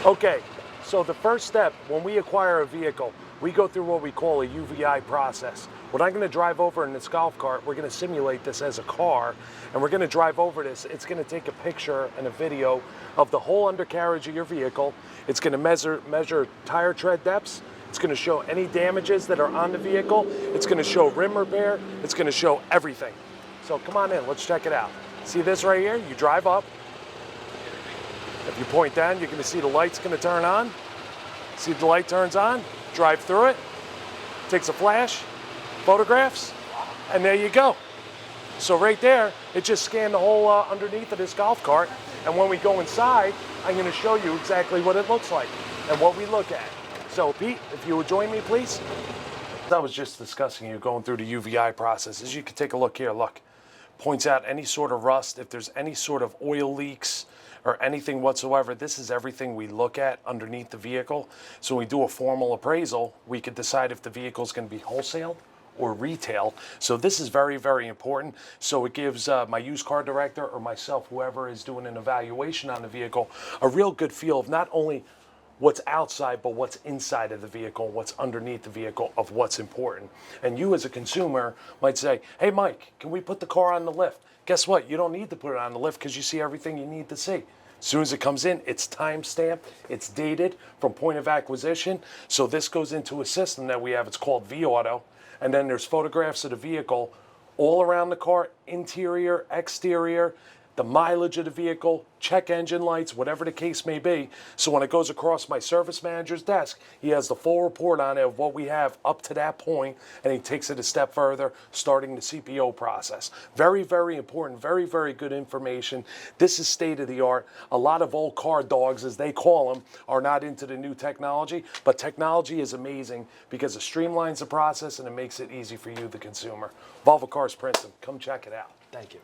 Okay, so the first step when we acquire a vehicle, we go through what we call a UVEYE process. When I'm going to drive over in this golf cart, we're going to simulate this as a car, and we're going to drive over this. It's going to take a picture and a video of the whole undercarriage of your vehicle. It's going to measure tire tread depths. It's going to show any damages that are on the vehicle. It's going to show rim repair. It's going to show everything. So come on in, let's check it out. See this right here? You drive up. If you point down, you're going to see the light's going to turn on. See the light turns on, drive through it, takes a flash, photographs, and there you go. So right there, it just scanned the whole underneath of this golf cart. And when we go inside, I'm going to show you exactly what it looks like and what we look at. So Pete, if you would join me, please. I was just discussing you going through the UVEYE process. As you can take a look here, look. Points out any sort of rust, if there's any sort of oil leaks or anything whatsoever. This is everything we look at underneath the vehicle. So when we do a formal appraisal, we could decide if the vehicle is going to be wholesale or retail. So this is very, very important. So it gives my used car director or myself, whoever is doing an evaluation on the vehicle, a real good feel of not only what's outside, but what's inside of the vehicle, what's underneath the vehicle, of what's important. And you as a consumer might say, hey Mike, can we put the car on the lift? Guess what? You don't need to put it on the lift because you see everything you need to see. As soon as it comes in, it's time-stamped, it's dated from point of acquisition. So this goes into a system that we have, it's called vAuto. And then there's photographs of the vehicle all around the car, interior, exterior, the mileage of the vehicle, check engine lights, whatever the case may be. So when it goes across my service manager's desk, he has the full report on it of what we have up to that point, and he takes it a step further, starting the CPO process. Very, very important, very, very good information. This is state of the art. A lot of old car dogs, as they call them, are not into the new technology, but technology is amazing because it streamlines the process and it makes it easy for you, the consumer. Volvo Cars Princeton, come check it out. Thank you.